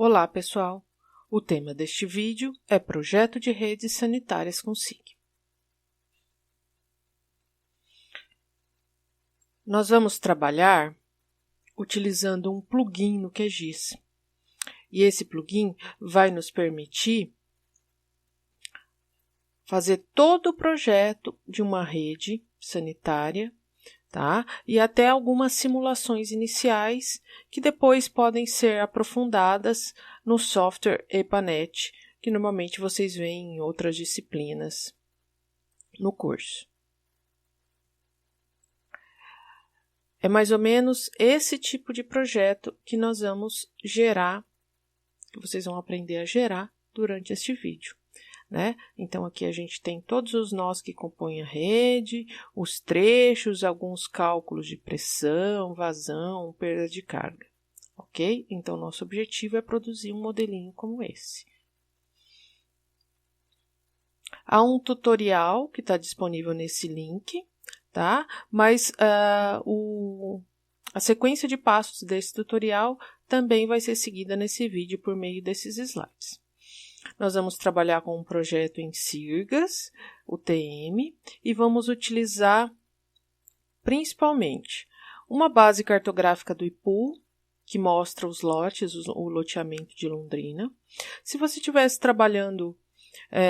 Olá, pessoal! O tema deste vídeo é Projeto de Redes Sanitárias com SIG. Nós vamos trabalhar utilizando um plugin no QGIS. E esse plugin vai nos permitir fazer todo o projeto de uma rede sanitária, tá? E até algumas simulações iniciais que depois podem ser aprofundadas no software EPANET, que normalmente vocês veem em outras disciplinas no curso. É mais ou menos esse tipo de projeto que nós vamos gerar, que vocês vão aprender a gerar durante este vídeo, né? Então aqui a gente tem todos os nós que compõem a rede, os trechos, alguns cálculos de pressão, vazão, perda de carga, ok? Então nosso objetivo é produzir um modelinho como esse. Há um tutorial que está disponível nesse link, tá? Mas a sequência de passos desse tutorial também vai ser seguida nesse vídeo por meio desses slides. Nós vamos trabalhar com um projeto em Sirgas, o TM, e vamos utilizar principalmente uma base cartográfica do IPUL, que mostra os lotes, o loteamento de Londrina. Se você estivesse trabalhando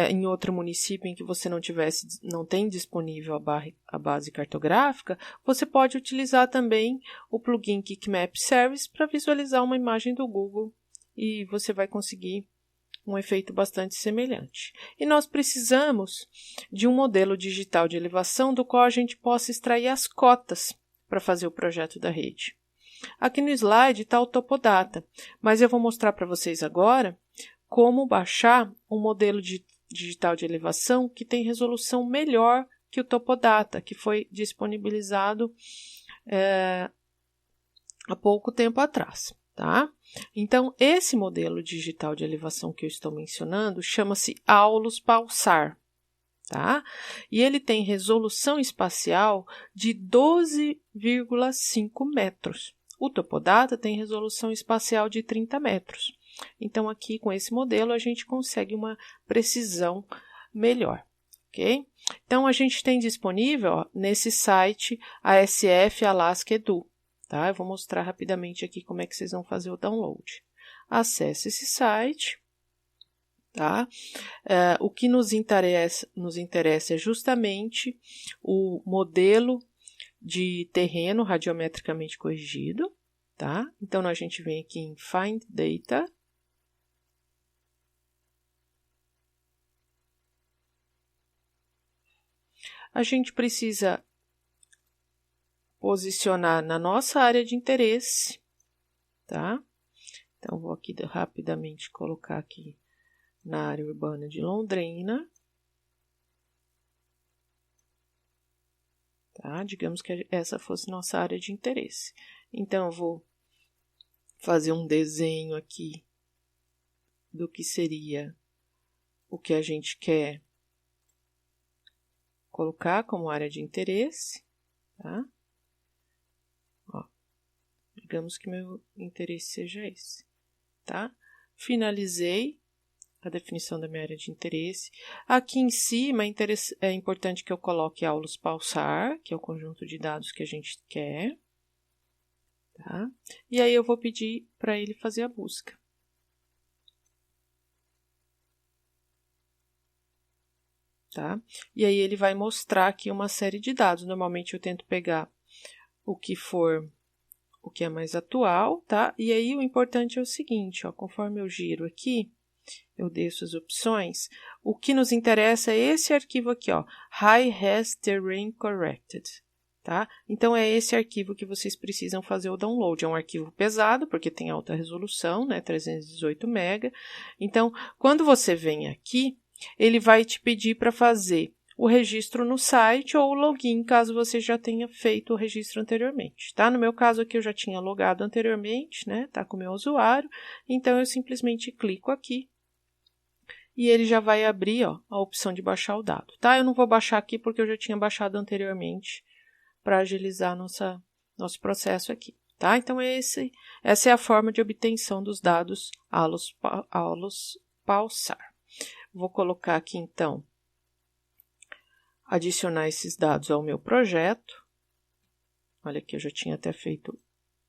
em outro município em que você não tem disponível a base cartográfica, você pode utilizar também o plugin KickMap Service para visualizar uma imagem do Google e você vai conseguir um efeito bastante semelhante. E nós precisamos de um modelo digital de elevação do qual a gente possa extrair as cotas para fazer o projeto da rede. Aqui no slide está o Topodata, mas eu vou mostrar para vocês agora como baixar um modelo digital de elevação que tem resolução melhor que o Topodata, que foi disponibilizado há pouco tempo atrás, tá? Então, esse modelo digital de elevação que eu estou mencionando chama-se Aulus Pulsar, tá? E ele tem resolução espacial de 12,5 metros. O Topodata tem resolução espacial de 30 metros. Então, aqui com esse modelo, a gente consegue uma precisão melhor, ok? Então, a gente tem disponível nesse site a SF Alaska Edu, tá? Eu vou mostrar rapidamente aqui como é que vocês vão fazer o download. Acesse esse site, tá? O que nos interessa é justamente o modelo de terreno radiometricamente corrigido, tá? Então, a gente vem aqui em Find Data. A gente precisa posicionar na nossa área de interesse, tá? Então, vou aqui rapidamente colocar aqui na área urbana de Londrina. Tá? Digamos que essa fosse nossa área de interesse. Então, eu vou fazer um desenho aqui do que seria o que a gente quer colocar como área de interesse, tá? Ó, digamos que meu interesse seja esse, tá? Finalizei a definição da minha área de interesse. Aqui em cima é importante que eu coloque Aulus Pulsar, que é o conjunto de dados que a gente quer, tá? E aí eu vou pedir para ele fazer a busca. Tá? E aí ele vai mostrar aqui uma série de dados. Normalmente eu tento pegar o que é mais atual, tá? E aí o importante é o seguinte, ó, conforme eu giro aqui, eu desço as opções, o que nos interessa é esse arquivo aqui, ó, High-Res Terrain Corrected, tá? Então é esse arquivo que vocês precisam fazer o download. É um arquivo pesado, porque tem alta resolução, né, 318 MB. Então, quando você vem aqui, ele vai te pedir para fazer o registro no site ou o login, caso você já tenha feito o registro anteriormente, tá? No meu caso aqui, eu já tinha logado anteriormente, né? Tá com o meu usuário, então eu simplesmente clico aqui e ele já vai abrir, ó, a opção de baixar o dado, tá? Eu não vou baixar aqui porque eu já tinha baixado anteriormente para agilizar nosso processo aqui, tá? Então, essa é a forma de obtenção dos dados ALUS Pulsar. Vou colocar aqui, então, adicionar esses dados ao meu projeto. Olha aqui, eu já tinha até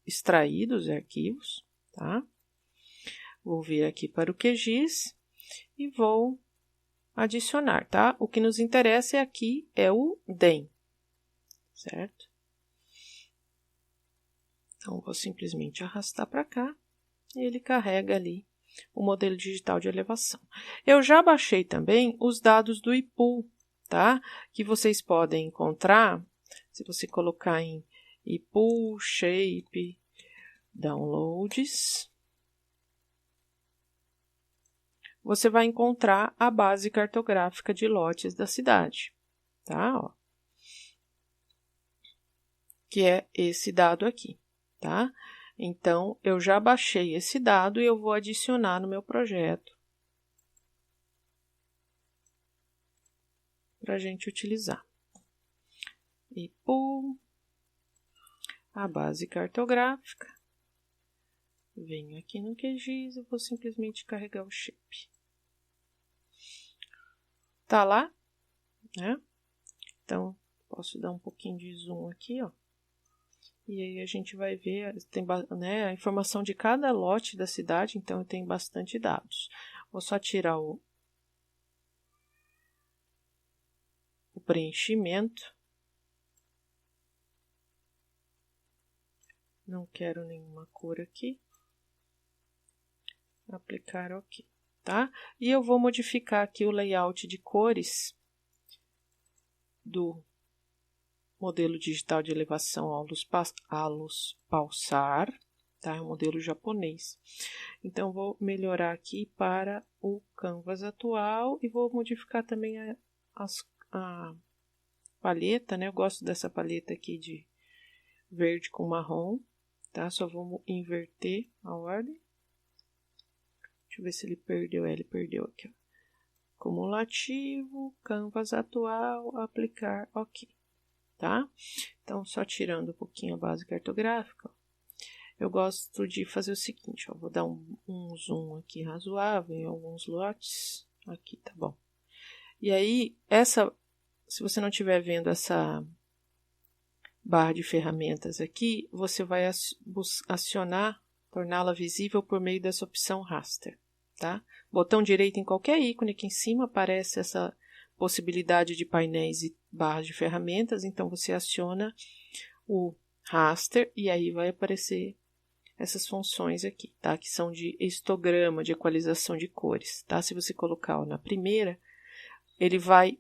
extraído os arquivos, tá? Vou vir aqui para o QGIS e vou adicionar, tá? O que nos interessa aqui é o DEM, certo? Então, vou simplesmente arrastar para cá e ele carrega ali o modelo digital de elevação. Eu já baixei também os dados do IPUL, tá? Que vocês podem encontrar, se você colocar em IPUL, Shape, Downloads, você vai encontrar a base cartográfica de lotes da cidade, tá? Ó. Que é esse dado aqui, tá? Então, eu já baixei esse dado e eu vou adicionar no meu projeto para a gente utilizar. IPUL, a base cartográfica. Venho aqui no QGIS e vou simplesmente carregar o shape. Tá lá, né? Então, posso dar um pouquinho de zoom aqui, ó. E aí a gente vai ver, tem, né, a informação de cada lote da cidade, então eu tenho bastante dados. Vou só tirar o preenchimento. Não quero nenhuma cor aqui. Aplicar OK, tá? E eu vou modificar aqui o layout de cores do modelo digital de elevação ALUS Pulsar, tá? É um modelo japonês. Então, vou melhorar aqui para o canvas atual e vou modificar também a paleta, né? Eu gosto dessa paleta aqui de verde com marrom, tá? Só vou inverter a ordem. Deixa eu ver se ele perdeu. Ele perdeu aqui, ó. Cumulativo, canvas atual, aplicar OK, tá? Então, só tirando um pouquinho a base cartográfica, eu gosto de fazer o seguinte, ó, vou dar um zoom aqui razoável em alguns lotes. Aqui, tá bom. E aí, se você não estiver vendo essa barra de ferramentas aqui, você vai acionar, torná-la visível por meio dessa opção Raster, tá? Botão direito em qualquer ícone, aqui em cima aparece essa possibilidade de painéis e barras de ferramentas, então você aciona o Raster e aí vai aparecer essas funções aqui, tá? Que são de histograma, de equalização de cores, tá? Se você colocar, ó, na primeira, ele vai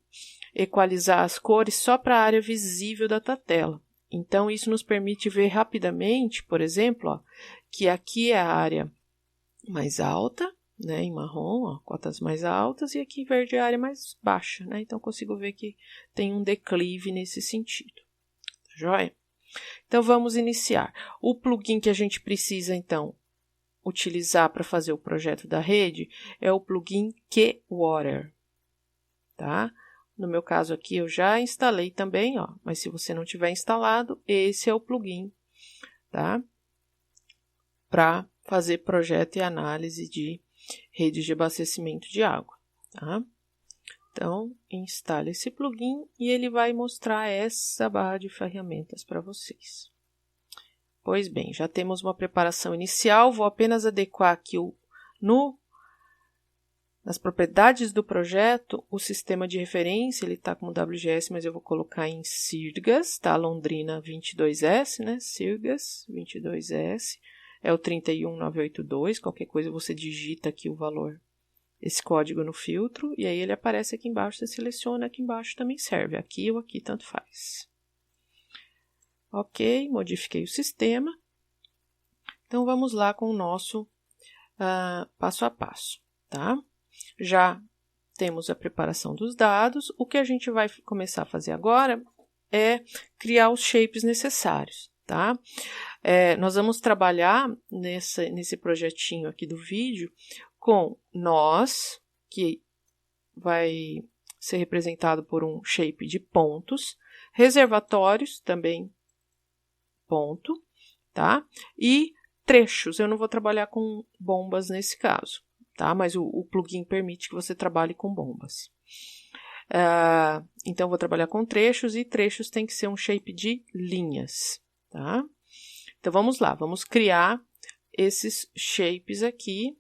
equalizar as cores só para a área visível da tua tela. Então, isso nos permite ver rapidamente, por exemplo, ó, que aqui é a área mais alta, né, em marrom, ó, cotas mais altas, e aqui em verde é a área mais baixa, né? Então, consigo ver que tem um declive nesse sentido. Tá joia? Então, vamos iniciar. O plugin que a gente precisa, então, utilizar para fazer o projeto da rede é o plugin QWater, tá? No meu caso aqui, eu já instalei também, ó, mas se você não tiver instalado, esse é o plugin, tá? Para fazer projeto e análise de redes de abastecimento de água, tá? Então, instale esse plugin e ele vai mostrar essa barra de ferramentas para vocês. Pois bem, já temos uma preparação inicial, vou apenas adequar aqui nas propriedades do projeto, o sistema de referência, ele está como WGS, mas eu vou colocar em Sirgas, tá? Londrina 22S, né? Sirgas 22S, é o 31982, qualquer coisa você digita aqui o valor, esse código no filtro, e aí ele aparece aqui embaixo, você seleciona, aqui embaixo também serve, aqui ou aqui, tanto faz. Ok, modifiquei o sistema. Então, vamos lá com o nosso passo a passo, tá? Já temos a preparação dos dados. O que a gente vai começar a fazer agora é criar os shapes necessários, tá? Nós vamos trabalhar nesse projetinho aqui do vídeo com nós, que vai ser representado por um shape de pontos, reservatórios, também ponto, tá? E trechos, eu não vou trabalhar com bombas nesse caso, tá? Mas o plugin permite que você trabalhe com bombas. Então, vou trabalhar com trechos, e trechos tem que ser um shape de linhas, tá? Então, vamos lá, vamos criar esses shapes aqui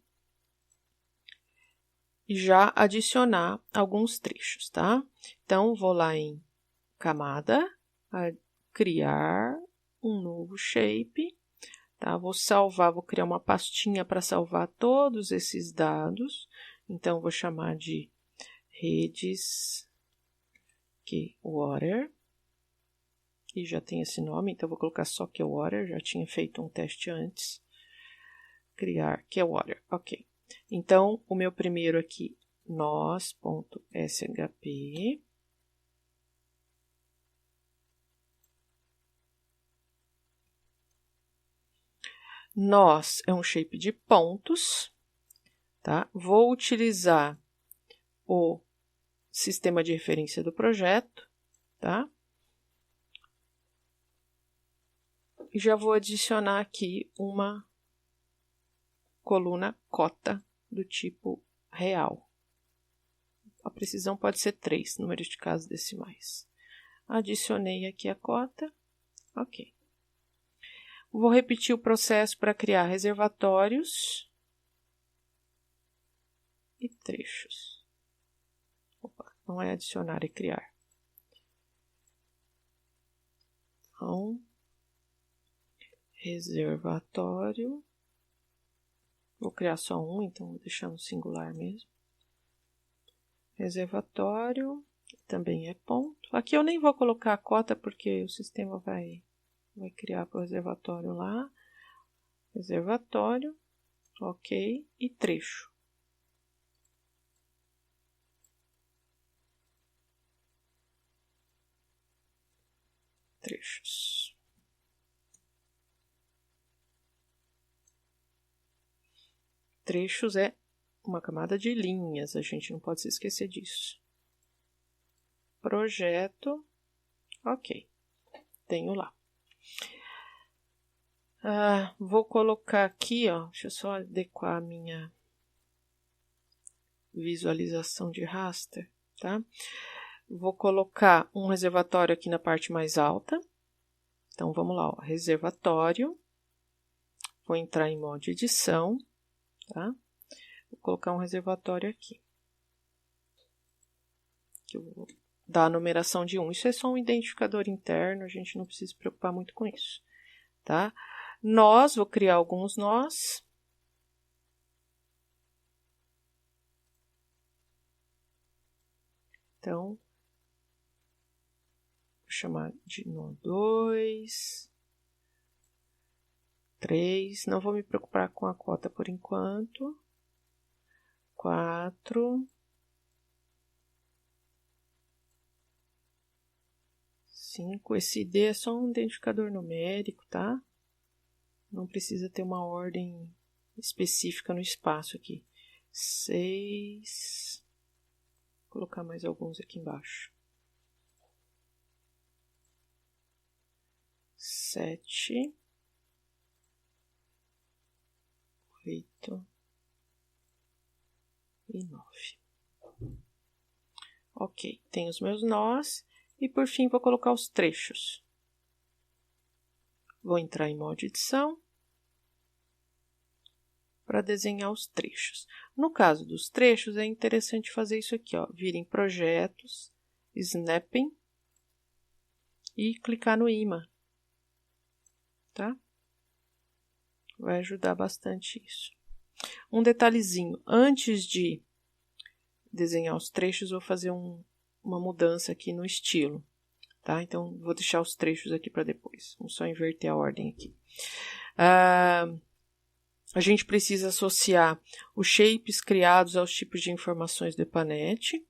e já adicionar alguns trechos, tá? Então, vou lá em camada, criar um novo shape, tá? Vou salvar, vou criar uma pastinha para salvar todos esses dados. Então, vou chamar de redes Keywater, e já tem esse nome, então vou colocar só Keywater, já tinha feito um teste antes. Criar Keywater, ok. Então, o meu primeiro aqui, nos.shp. Nos é um shape de pontos, tá? Vou utilizar o sistema de referência do projeto, tá? E já vou adicionar aqui uma coluna cota do tipo real. A precisão pode ser 3, números de casas decimais. Adicionei aqui a cota, ok. Vou repetir o processo para criar reservatórios e trechos. Opa, não é adicionar, é criar. Então, reservatório. Vou criar só um, então vou deixar no singular mesmo. Reservatório, também é ponto. Aqui eu nem vou colocar a cota, porque o sistema vai criar para o reservatório lá. Reservatório, ok, e trecho. Trechos. Trechos é uma camada de linhas, a gente não pode se esquecer disso. Projeto, ok, tenho lá. Vou colocar aqui, ó, deixa eu só adequar a minha visualização de raster, tá? Vou colocar um reservatório aqui na parte mais alta. Então, vamos lá, ó, reservatório. Vou entrar em modo edição, tá? Vou colocar um reservatório aqui. Que eu vou dar a numeração de 1. Isso é só um identificador interno, a gente não precisa se preocupar muito com isso, tá? Nós, vou criar alguns nós. Então, vou chamar de nó 2, 3, não vou me preocupar com a cota por enquanto. 4, 5, esse ID é só um identificador numérico, tá? Não precisa ter uma ordem específica no espaço aqui. 6, vou colocar mais alguns aqui embaixo. 7, 8 e 9. Ok, tem os meus nós. E por fim, vou colocar os trechos. Vou entrar em modo edição para desenhar os trechos. No caso dos trechos, é interessante fazer isso aqui, ó, vir em projetos, snapping e clicar no imã, tá? Vai ajudar bastante isso. Um detalhezinho, antes de desenhar os trechos, vou fazer uma mudança aqui no estilo, tá? Então, vou deixar os trechos aqui para depois. Vamos só inverter a ordem aqui. A gente precisa associar os shapes criados aos tipos de informações do EPANET,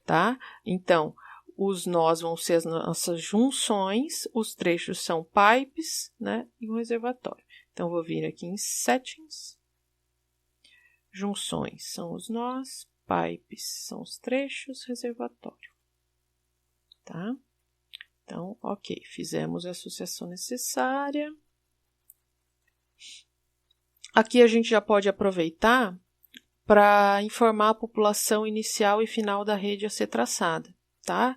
tá? Então, os nós vão ser as nossas junções, os trechos são pipes, né? E o reservatório. Então, vou vir aqui em Settings. Junções são os nós, pipes são os trechos, reservatório. Tá? Então, ok, fizemos a associação necessária. aqui a gente já pode aproveitar para informar a população inicial e final da rede a ser traçada, tá?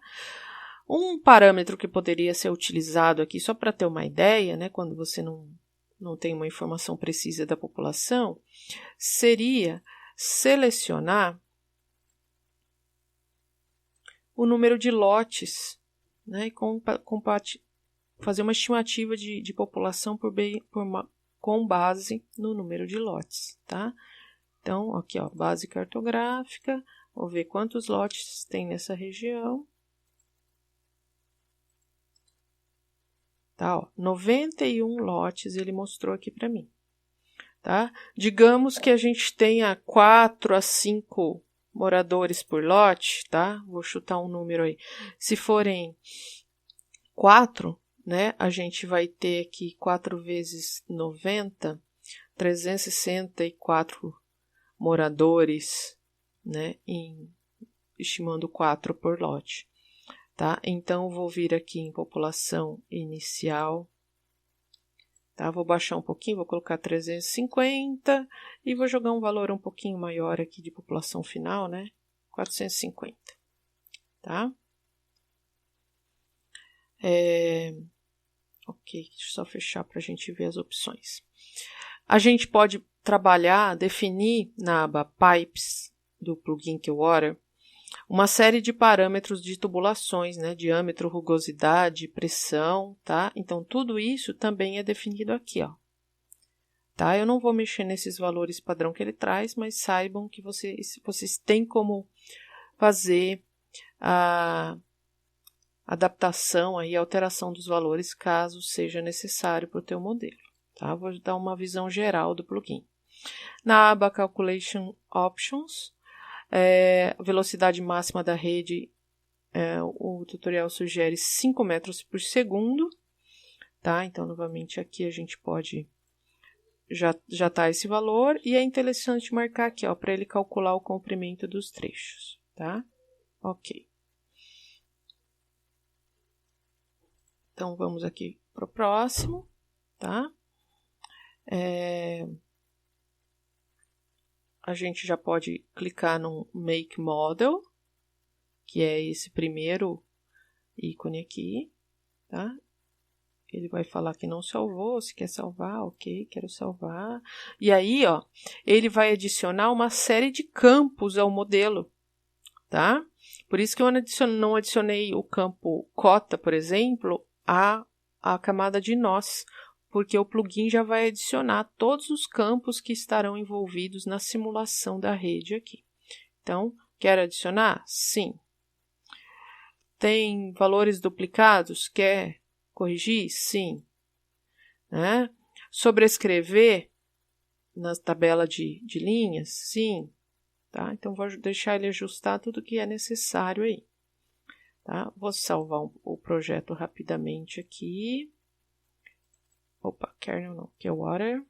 Um parâmetro que poderia ser utilizado aqui, só para ter uma ideia, né, quando você não tem uma informação precisa da população, seria selecionar o número de lotes, né, e fazer uma estimativa de população com base no número de lotes, tá? Então, aqui, ó, base cartográfica, vou ver quantos lotes tem nessa região. Tá, ó, 91 lotes ele mostrou aqui para mim, tá? Digamos que a gente tenha 4 a 5 moradores por lote, tá? Vou chutar um número aí. Se forem 4, né, a gente vai ter aqui 4 vezes 90, 364 moradores, né, estimando 4 por lote, tá? Então, vou vir aqui em população inicial, tá? Vou baixar um pouquinho, vou colocar 350 e vou jogar um valor um pouquinho maior aqui de população final, né? 450, tá? Ok, deixa eu só fechar para a gente ver as opções. A gente pode trabalhar, definir na aba Pipes do plugin Keywater uma série de parâmetros de tubulações, né? Diâmetro, rugosidade, pressão, tá? Então, tudo isso também é definido aqui, ó. Tá? Eu não vou mexer nesses valores padrão que ele traz, mas saibam que vocês têm como fazer a adaptação e alteração dos valores caso seja necessário para o teu modelo. Tá? Vou dar uma visão geral do plugin. Na aba Calculation Options, velocidade máxima da rede, o tutorial sugere 5 metros por segundo. Tá? Então, novamente, aqui a gente pode já tá esse valor. E é interessante marcar aqui, ó, para ele calcular o comprimento dos trechos. Tá? Ok. Então, vamos aqui para o próximo, tá? A gente já pode clicar no Make Model, que é esse primeiro ícone aqui, tá? Ele vai falar que não salvou, se quer salvar, ok, quero salvar. E aí, ó, ele vai adicionar uma série de campos ao modelo, tá? Por isso que eu não adicionei o campo cota, por exemplo, a camada de nós, porque o plugin já vai adicionar todos os campos que estarão envolvidos na simulação da rede aqui. Então, quer adicionar? Sim. Tem valores duplicados? Quer corrigir? Sim. Né? Sobrescrever na tabela de linhas? Sim. Tá? Então, vou deixar ele ajustar tudo que é necessário aí. Tá? Vou salvar o projeto rapidamente aqui. Opa, kernel não, Keywater.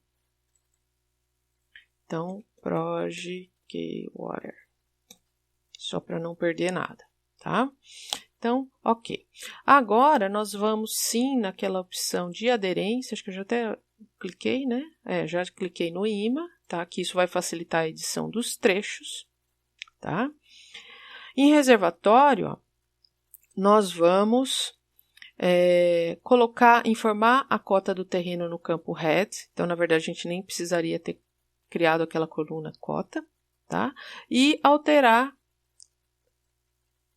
Então, Proj Keywater. Só para não perder nada, tá? Então, ok. Agora, nós vamos sim naquela opção de aderência, acho que eu já até cliquei, né? Já cliquei no imã, tá? Que isso vai facilitar a edição dos trechos, tá? Em reservatório, ó, nós vamos informar a cota do terreno no campo head. Então, na verdade, a gente nem precisaria ter criado aquela coluna cota, tá? E alterar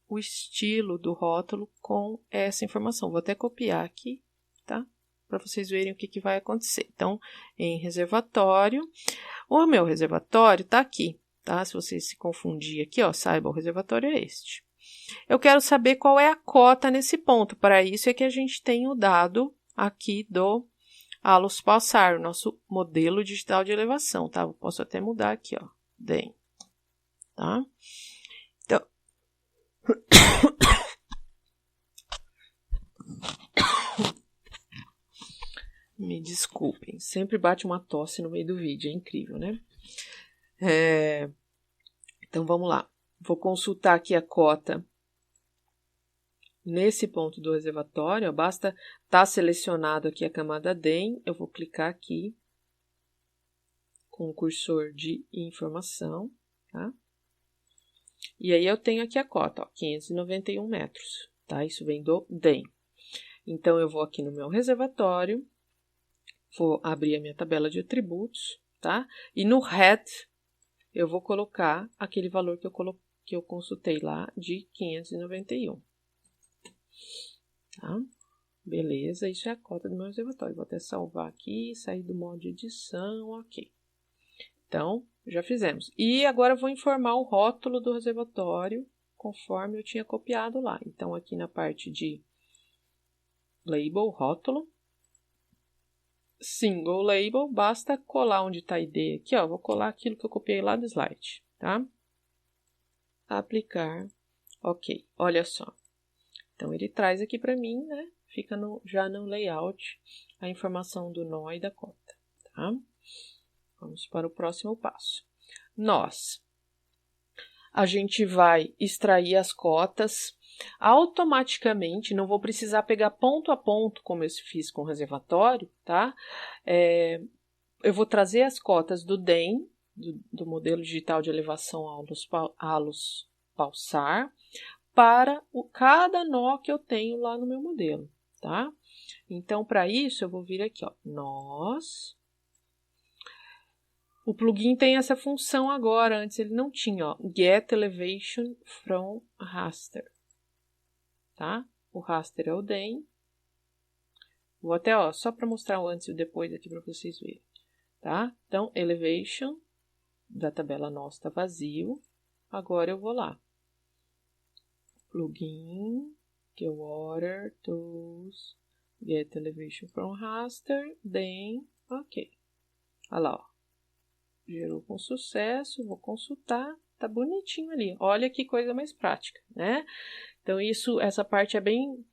o estilo do rótulo com essa informação. Vou até copiar aqui, tá? Para vocês verem o que vai acontecer. Então, em reservatório, o meu reservatório está aqui, tá? Se você se confundir aqui, ó, saiba, o reservatório é este. Eu quero saber qual é a cota nesse ponto. Para isso é que a gente tem o dado aqui do Allos Pulsar, o nosso modelo digital de elevação, tá? Eu posso até mudar aqui, ó, DEM, tá? Então, me desculpem, sempre bate uma tosse no meio do vídeo, é incrível, né? Então, vamos lá. Vou consultar aqui a cota nesse ponto do reservatório, ó, basta estar selecionado aqui a camada DEM, eu vou clicar aqui, com o cursor de informação, tá? E aí eu tenho aqui a cota, ó, 591 metros, tá? Isso vem do DEM. Então, eu vou aqui no meu reservatório, vou abrir a minha tabela de atributos, tá? E no head, eu vou colocar aquele valor que eu consultei lá de 591. Tá? Beleza, isso é a cota do meu reservatório. Vou até salvar aqui, sair do modo de edição, ok. Então, já fizemos. E agora eu vou informar o rótulo do reservatório, conforme eu tinha copiado lá. Então, aqui na parte de label, rótulo, single label, basta colar onde está a ID aqui, ó, vou colar aquilo que eu copiei lá do slide, tá? Aplicar, ok, olha só. Então, ele traz aqui para mim, né, fica já no layout a informação do nó e da cota, tá? Vamos para o próximo passo. A gente vai extrair as cotas automaticamente, não vou precisar pegar ponto a ponto, como eu fiz com o reservatório, tá? Eu vou trazer as cotas do DEM, do modelo digital de elevação Alus Pulsar, para cada nó que eu tenho lá no meu modelo, tá? Então, para isso, eu vou vir aqui, ó, nós. O plugin tem essa função agora, antes ele não tinha, ó, Get Elevation from Raster, tá? O raster é o DEM. Vou até, ó, só para mostrar o antes e o depois aqui para vocês verem, tá? Então, Elevation da tabela nossa está vazio. Agora eu vou lá. Plugin, Water, Tools, Get Elevation from Raster, DEM, ok. Olha lá, ó. Gerou com sucesso, vou consultar, tá bonitinho ali. Olha que coisa mais prática, né? Então, essa parte é bem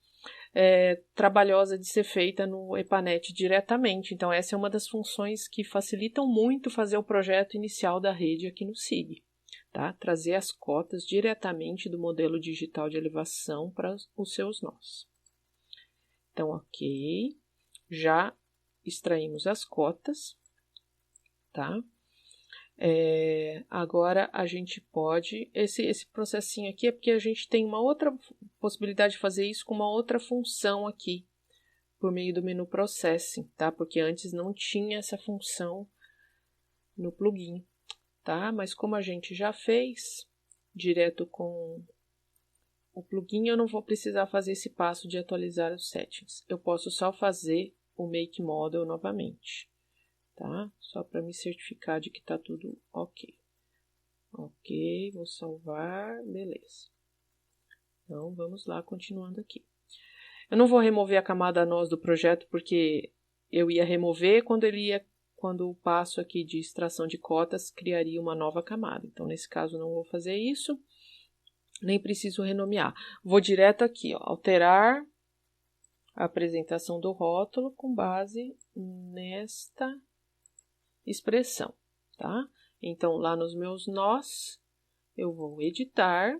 trabalhosa de ser feita no EPANET diretamente. Então, essa é uma das funções que facilitam muito fazer o projeto inicial da rede aqui no SIG. Tá? Trazer as cotas diretamente do modelo digital de elevação para os seus nós. Então, ok. Já extraímos as cotas, tá? Agora a gente pode, esse processinho aqui é porque a gente tem uma outra possibilidade de fazer isso com uma outra função aqui, por meio do menu Processing, tá? Porque antes não tinha essa função no plugin, tá? Mas como a gente já fez direto com o plugin, eu não vou precisar fazer esse passo de atualizar os settings. Eu posso só fazer o Make Model novamente. Tá? Só para me certificar de que está tudo ok. Ok, vou salvar, beleza. Então, vamos lá, continuando aqui. Eu não vou remover a camada nós do projeto, porque eu ia remover quando o passo aqui de extração de cotas criaria uma nova camada. Então, nesse caso, não vou fazer isso, nem preciso renomear. Vou direto aqui, ó, alterar a apresentação do rótulo com base nesta expressão, tá? Então, lá nos meus nós, eu vou editar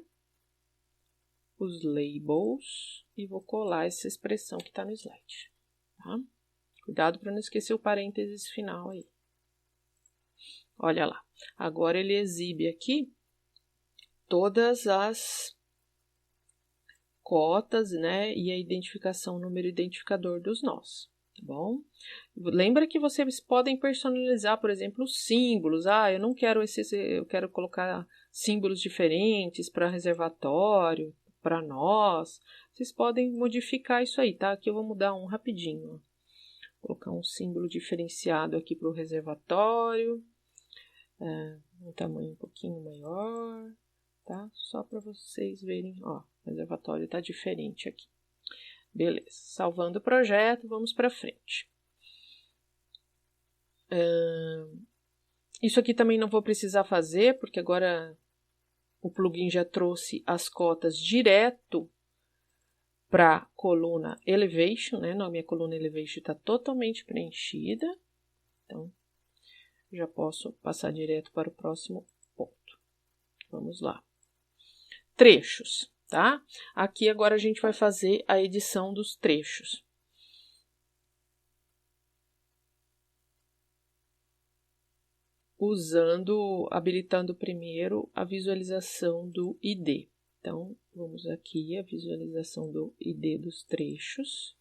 os labels e vou colar essa expressão que está no slide, tá? Cuidado para não esquecer o parênteses final aí. Olha lá. Agora ele exibe aqui todas as cotas, né? E a identificação, número identificador dos nós. Tá bom? Lembra que vocês podem personalizar, por exemplo, os símbolos. Eu não quero eu quero colocar símbolos diferentes para reservatório, para nós. Vocês podem modificar isso aí, tá? Aqui eu vou mudar um rapidinho. Ó. Colocar um símbolo diferenciado aqui para o reservatório. Um tamanho um pouquinho maior, tá? Só para vocês verem, ó, o reservatório tá diferente aqui. Beleza, salvando o projeto, vamos para frente. Isso aqui também não vou precisar fazer, porque agora o plugin já trouxe as cotas direto para a coluna Elevation, né? A minha coluna Elevation está totalmente preenchida. Então, já posso passar direto para o próximo ponto. Vamos lá. Trechos. Tá? Aqui agora a gente vai fazer a edição dos trechos. habilitando primeiro a visualização do ID. Então, vamos aqui a visualização do ID dos trechos.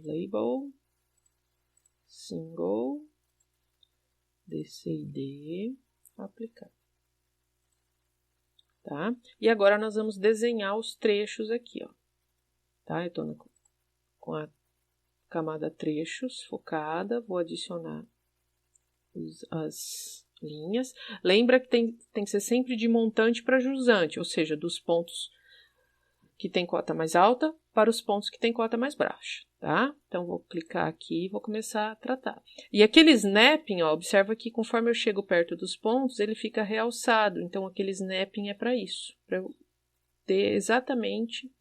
Label, single, DCID, aplicar. Tá? E agora nós vamos desenhar os trechos aqui, ó. Tá? Eu estou com a camada trechos focada, vou adicionar as linhas. Lembra que tem que ser sempre de montante para jusante, ou seja, dos pontos que tem cota mais alta para os pontos que tem cota mais baixa, tá? Então, vou clicar aqui e vou começar a tratar. E aquele snapping, ó, observa que conforme eu chego perto dos pontos, ele fica realçado. Então, aquele snapping é para isso, para eu ter exatamente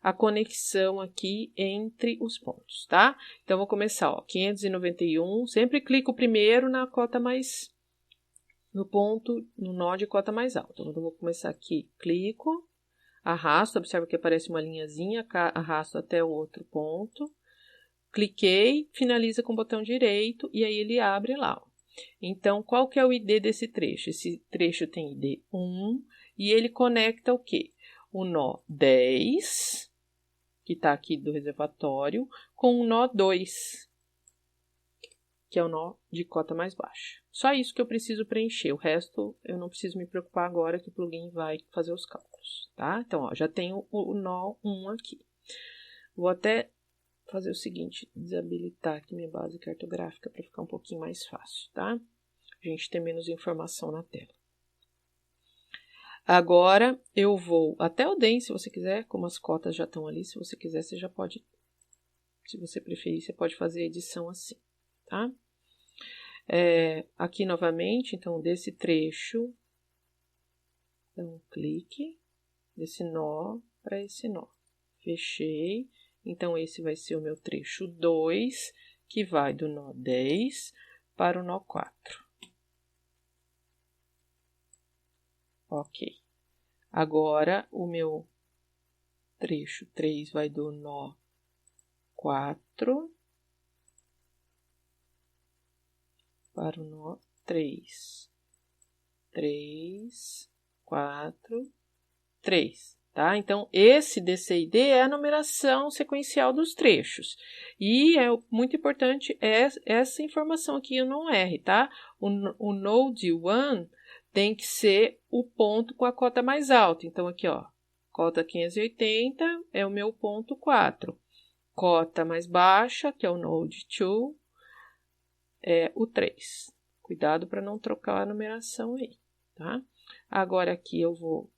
a conexão aqui entre os pontos, tá? Então, vou começar, ó, 591, sempre clico primeiro na cota mais, no ponto, no nó de cota mais alta. Então, eu vou começar aqui, clico, arrasto, observa que aparece uma linhazinha, arrasto até o outro ponto, cliquei, finaliza com o botão direito e aí ele abre lá. Ó. Então, qual que é o ID desse trecho? Esse trecho tem ID 1 e ele conecta o quê? O nó 10, que está aqui do reservatório, com o nó 2, que é o nó de cota mais baixa. Só isso que eu preciso preencher, o resto eu não preciso me preocupar agora que o plugin vai fazer os cálculos, tá? Então, ó, já tenho o nó 1 aqui. Vou até fazer o seguinte, desabilitar aqui minha base cartográfica para ficar um pouquinho mais fácil, tá? A gente ter menos informação na tela. Agora, eu vou até o DEM, se você quiser, como as cotas já estão ali, se você quiser, você já pode, se você preferir, você pode fazer a edição assim, tá? Aqui novamente, então, desse trecho, dá um clique, desse nó para esse nó. Fechei, então esse vai ser o meu trecho 2, que vai do nó 10 para o nó 4. Ok. Agora, o meu trecho 3 vai do nó 4 para o nó 3. 3, 4, 3, tá? Então, esse DCID é a numeração sequencial dos trechos. E é muito importante essa informação aqui eu não erre, tá? O Node 1 tem que ser o ponto com a cota mais alta. Então, aqui, ó, cota 580 é o meu ponto 4. Cota mais baixa, que é o Node 2, é o 3. Cuidado para não trocar a numeração aí, tá? Agora aqui eu vou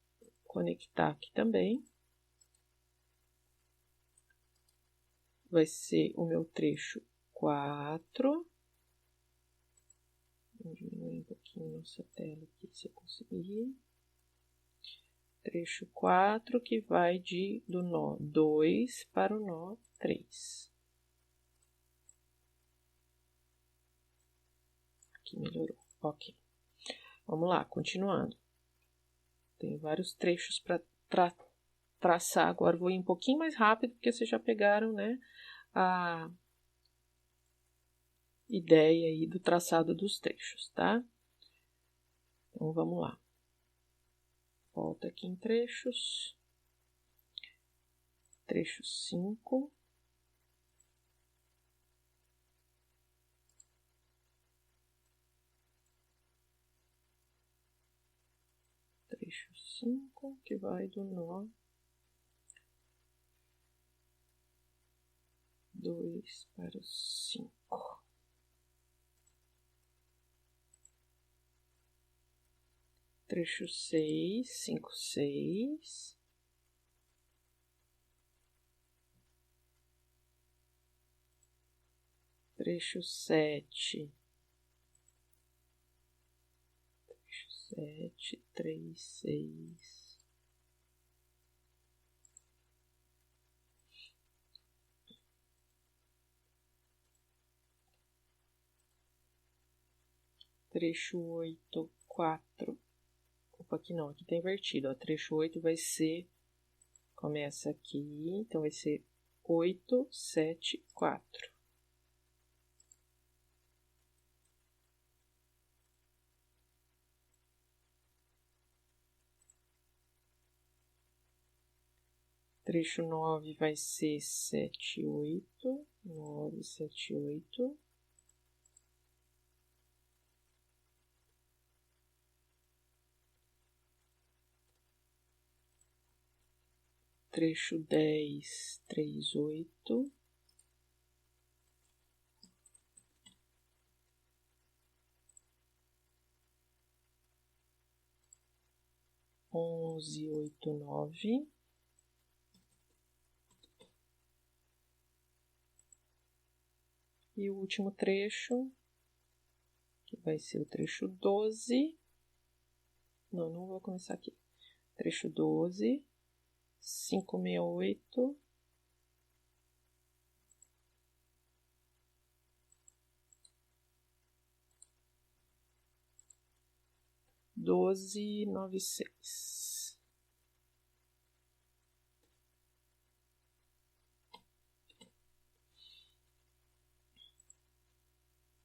conectar aqui também. Vai ser o meu trecho 4. Vou diminuir um pouquinho nossa tela aqui, se eu conseguir. Trecho 4, que vai do nó 2 para o nó 3. Aqui melhorou. Ok. Vamos lá, continuando. Tem vários trechos para traçar. Agora vou ir um pouquinho mais rápido, porque vocês já pegaram, né, a ideia aí do traçado dos trechos, tá? Então, vamos lá. Volta aqui em trechos. Trecho 5. Trecho 5, que vai do nó 2 para o 5. Trecho 6, 5, 6. Trecho 7. Trecho 7, 3, 6. Trecho 8, 4. Opa, aqui não, aqui tá invertido, ó. Trecho 8 vai ser, começa aqui, então vai ser 8, 7, 4. Trecho 9 vai ser 7, 8. 9, 7, 8. Trecho 10, 3, 8. Onze, 8, 9. E o último trecho, que vai ser o trecho 12. Não vou começar aqui. Trecho 12, 5, 6, 8. 12, 9, 6.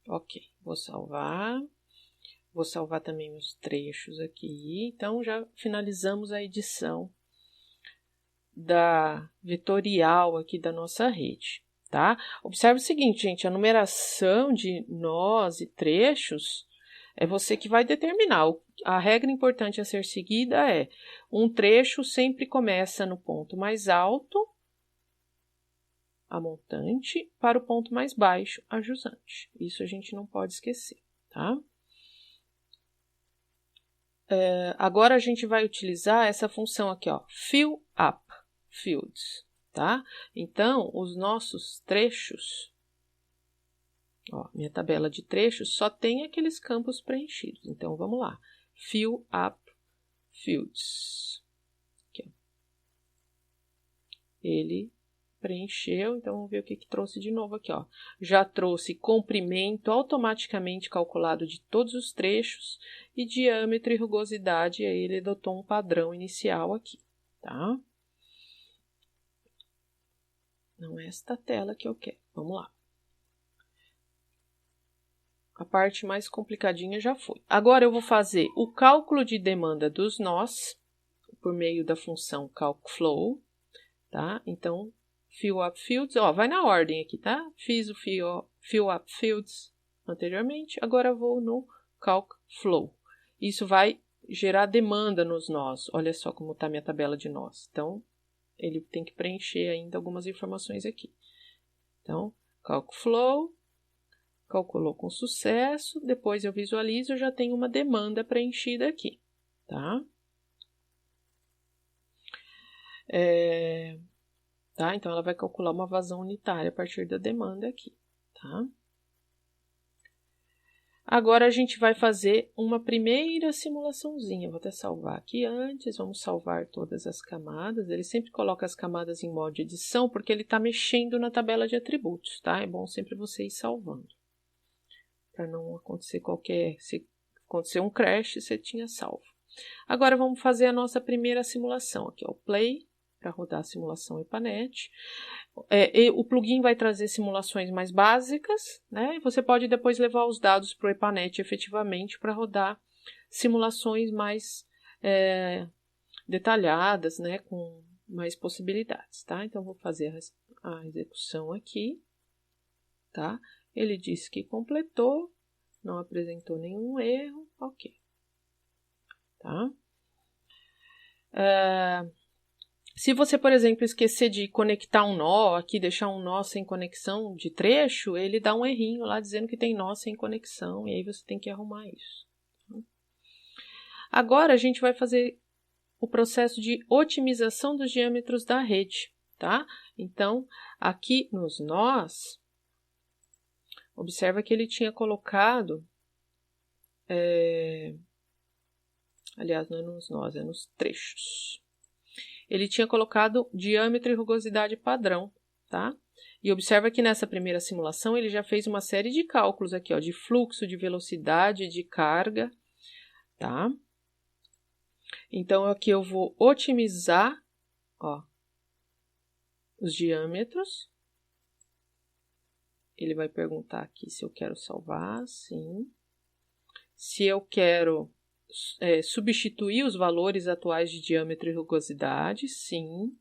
Ok, vou salvar. Vou salvar também os trechos aqui. Então, já finalizamos a edição da vetorial aqui da nossa rede, tá? Observe o seguinte, gente, a numeração de nós e trechos é você que vai determinar. A regra importante a ser seguida é: um trecho sempre começa no ponto mais alto, a montante, para o ponto mais baixo, a jusante. Isso a gente não pode esquecer, tá? Agora a gente vai utilizar essa função aqui, ó, fill up fields, tá? Então, os nossos trechos, ó, minha tabela de trechos só tem aqueles campos preenchidos. Então, vamos lá. Fill up fields. Aqui, ó. Ele preencheu, então vamos ver o que trouxe de novo aqui, ó. Já trouxe comprimento automaticamente calculado de todos os trechos e diâmetro e rugosidade, e aí ele adotou um padrão inicial aqui, tá? Não é esta tela que eu quero. Vamos lá. A parte mais complicadinha já foi. Agora eu vou fazer o cálculo de demanda dos nós por meio da função calcFlow, tá? Então, fill up fields, ó, vai na ordem aqui, tá? Fiz o fill up fields anteriormente, agora vou no calcFlow. Isso vai gerar demanda nos nós. Olha só como está minha tabela de nós. Então, ele tem que preencher ainda algumas informações aqui. Então, calcFlow, calculou com sucesso, depois eu visualizo, eu já tenho uma demanda preenchida aqui, tá? Tá? Então, ela vai calcular uma vazão unitária a partir da demanda aqui, tá? Agora, a gente vai fazer uma primeira simulaçãozinha. Vou até salvar aqui antes, vamos salvar todas as camadas. Ele sempre coloca as camadas em modo de edição, porque ele está mexendo na tabela de atributos, tá? É bom sempre você ir salvando, para não acontecer se acontecer um crash, você tinha salvo. Agora, vamos fazer a nossa primeira simulação. Aqui, ó, Play, para rodar a simulação EPANET. O plugin vai trazer simulações mais básicas, né? E você pode depois levar os dados para o EPANET efetivamente para rodar simulações mais detalhadas, né? Com mais possibilidades, tá? Então, vou fazer a execução aqui, tá? Ele disse que completou, não apresentou nenhum erro, ok. Tá? Se você, por exemplo, esquecer de conectar um nó aqui, deixar um nó sem conexão de trecho, ele dá um errinho lá dizendo que tem nó sem conexão, e aí você tem que arrumar isso. Agora, a gente vai fazer o processo de otimização dos diâmetros da rede, tá? Então, aqui nos nós, observa que ele tinha colocado, aliás, não é nos nós, é nos trechos. Ele tinha colocado diâmetro e rugosidade padrão, tá? E observa que nessa primeira simulação ele já fez uma série de cálculos aqui, ó, de fluxo, de velocidade, de carga, tá? Então, aqui eu vou otimizar, ó, os diâmetros. Ele vai perguntar aqui se eu quero salvar, sim. Se eu quero substituir os valores atuais de diâmetro e rugosidade, sim.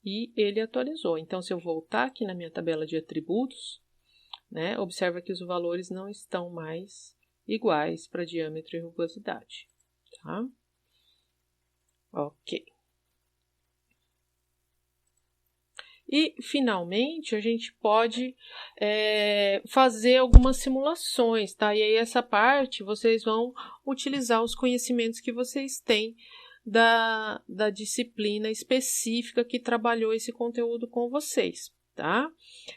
e ele atualizou. Então, se eu voltar aqui na minha tabela de atributos, né, observa que os valores não estão mais iguais para diâmetro e rugosidade, tá? Ok. E, finalmente, a gente pode fazer algumas simulações, tá? E aí, essa parte, vocês vão utilizar os conhecimentos que vocês têm da disciplina específica que trabalhou esse conteúdo com vocês, tá?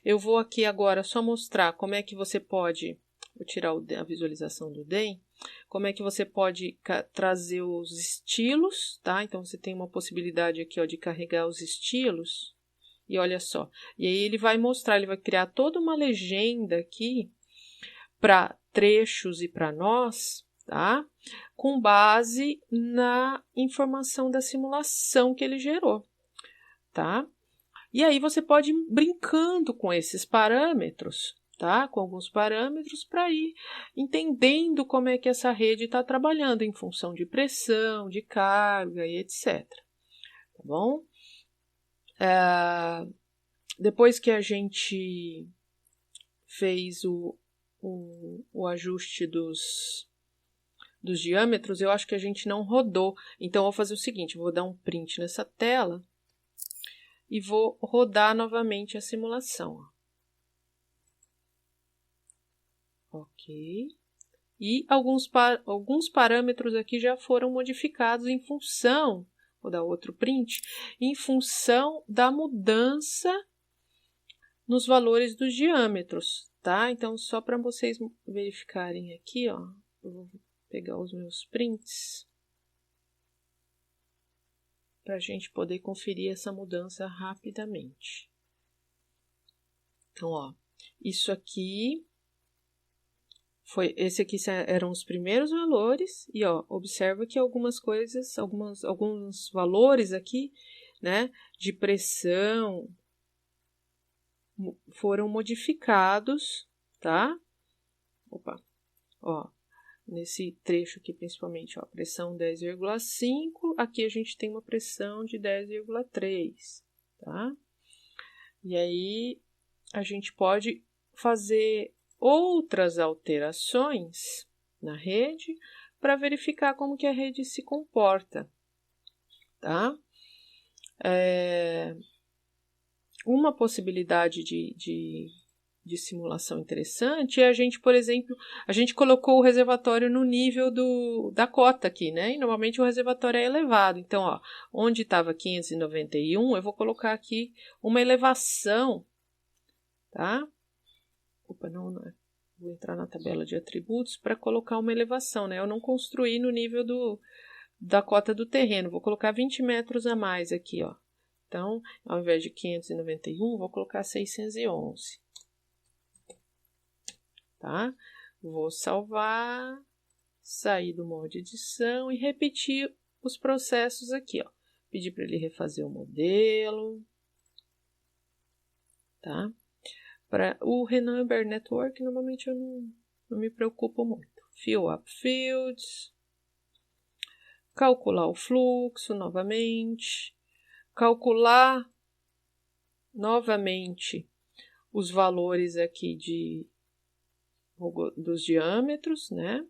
Eu vou aqui agora só mostrar como é que você pode, vou tirar a visualização do DEM, como é que você pode trazer os estilos, tá? Então, você tem uma possibilidade aqui, ó, de carregar os estilos. E olha só, e aí ele vai mostrar, ele vai criar toda uma legenda aqui para trechos e para nós, tá? Com base na informação da simulação que ele gerou, tá? E aí você pode ir brincando com esses parâmetros, tá? Com alguns parâmetros para ir entendendo como é que essa rede está trabalhando em função de pressão, de carga e etc. Tá bom? Depois que a gente fez o ajuste dos diâmetros, eu acho que a gente não rodou. Então, eu vou fazer o seguinte, vou dar um print nessa tela e vou rodar novamente a simulação. Ok. E alguns parâmetros aqui já foram modificados em função, vou dar outro print, em função da mudança nos valores dos diâmetros, tá? Então, só para vocês verificarem aqui, ó, eu vou pegar os meus prints para a gente poder conferir essa mudança rapidamente. Então, ó, isso aqui esse aqui eram os primeiros valores e, ó, observa que algumas coisas, alguns valores aqui, né, de pressão foram modificados, tá? Opa, ó, nesse trecho aqui principalmente, ó, pressão 10,5, aqui a gente tem uma pressão de 10,3, tá? E aí a gente pode fazer outras alterações na rede para verificar como que a rede se comporta, tá? Uma possibilidade de simulação interessante é a gente, por exemplo, a gente colocou o reservatório no nível da cota aqui, né? E normalmente o reservatório é elevado. Então, ó, onde estava 591, eu vou colocar aqui uma elevação, tá? Opa, não é. Vou entrar na tabela de atributos para colocar uma elevação, né? Eu não construí no nível da cota do terreno, vou colocar 20 metros a mais aqui, ó. Então, ao invés de 591, vou colocar 611. Tá? Vou salvar, sair do modo edição e repetir os processos aqui, ó. Pedir para ele refazer o modelo, tá? Para o Renumber Network, normalmente eu não me preocupo muito. Fill up fields, calcular o fluxo novamente, calcular novamente os valores aqui dos diâmetros, né?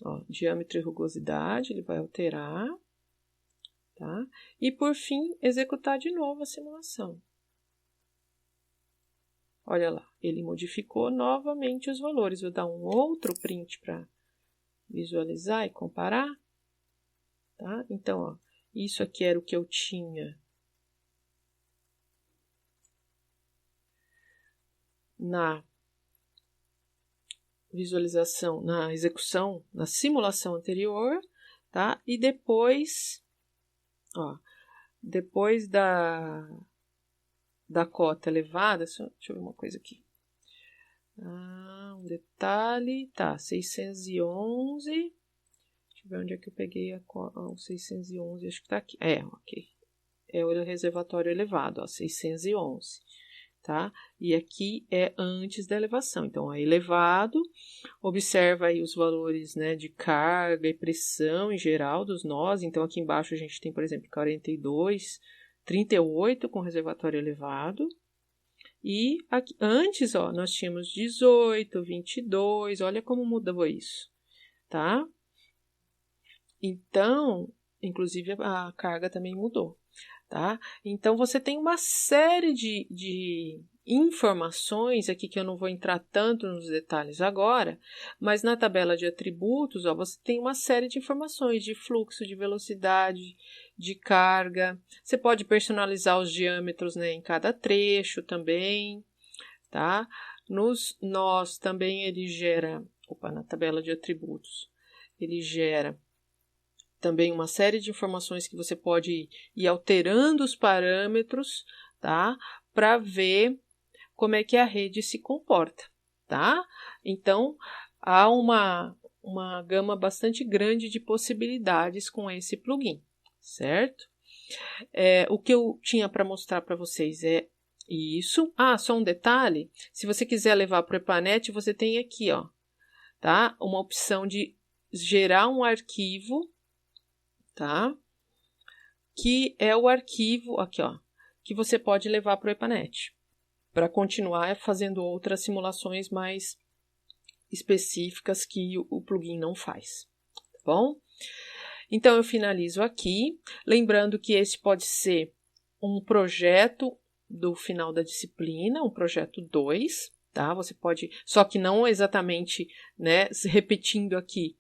Ó, diâmetro e rugosidade, ele vai alterar, tá? E por fim, executar de novo a simulação. Olha lá, ele modificou novamente os valores. Vou dar um outro print para visualizar e comparar, tá? Então, ó, isso aqui era o que eu tinha na visualização, na execução, na simulação anterior, tá? E depois, ó, depois da cota elevada, deixa eu ver uma coisa aqui. Um detalhe, tá, 611, deixa eu ver onde é que eu peguei o 611, acho que tá aqui, ok, é o reservatório elevado, ó, 611, tá? E aqui é antes da elevação, então é elevado, observa aí os valores, né, de carga e pressão em geral dos nós, então aqui embaixo a gente tem, por exemplo, 42, 38 com reservatório elevado. E aqui, antes, ó, nós tínhamos 18, 22, olha como mudou isso, tá? Então, inclusive a carga também mudou, tá? Então, você tem uma série de informações aqui que eu não vou entrar tanto nos detalhes agora, mas na tabela de atributos, ó, você tem uma série de informações de fluxo, de velocidade, de carga. Você pode personalizar os diâmetros, né, em cada trecho também, tá? Nos nós também ele gera, na tabela de atributos, ele gera também uma série de informações que você pode ir alterando os parâmetros, tá? Para ver como é que a rede se comporta, tá? Então, há uma gama bastante grande de possibilidades com esse plugin, certo? O que eu tinha para mostrar para vocês é isso. Só um detalhe, se você quiser levar para o EPANET, você tem aqui, ó, tá? Uma opção de gerar um arquivo, tá? Que é o arquivo, aqui, ó, que você pode levar para o EPANET, para continuar fazendo outras simulações mais específicas que o plugin não faz, tá bom? Então, eu finalizo aqui, lembrando que esse pode ser um projeto do final da disciplina, um projeto 2, tá? Você pode, só que não exatamente, né, repetindo aqui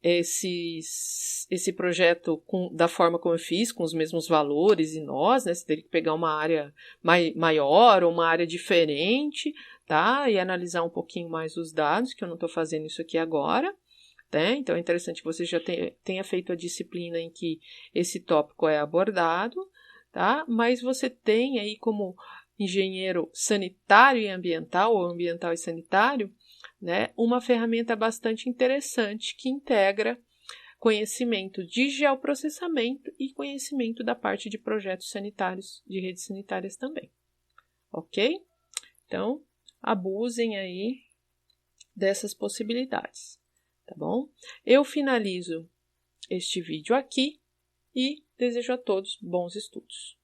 esse projeto da forma como eu fiz, com os mesmos valores e nós, né? Você teria que pegar uma área maior ou uma área diferente, tá? E analisar um pouquinho mais os dados, que eu não estou fazendo isso aqui agora, né? Então é interessante que você já tenha feito a disciplina em que esse tópico é abordado, tá? Mas você tem aí como engenheiro sanitário e ambiental, ou ambiental e sanitário, né, uma ferramenta bastante interessante que integra conhecimento de geoprocessamento e conhecimento da parte de projetos sanitários, de redes sanitárias também. Ok? Então, abusem aí dessas possibilidades, tá bom? Eu finalizo este vídeo aqui e desejo a todos bons estudos.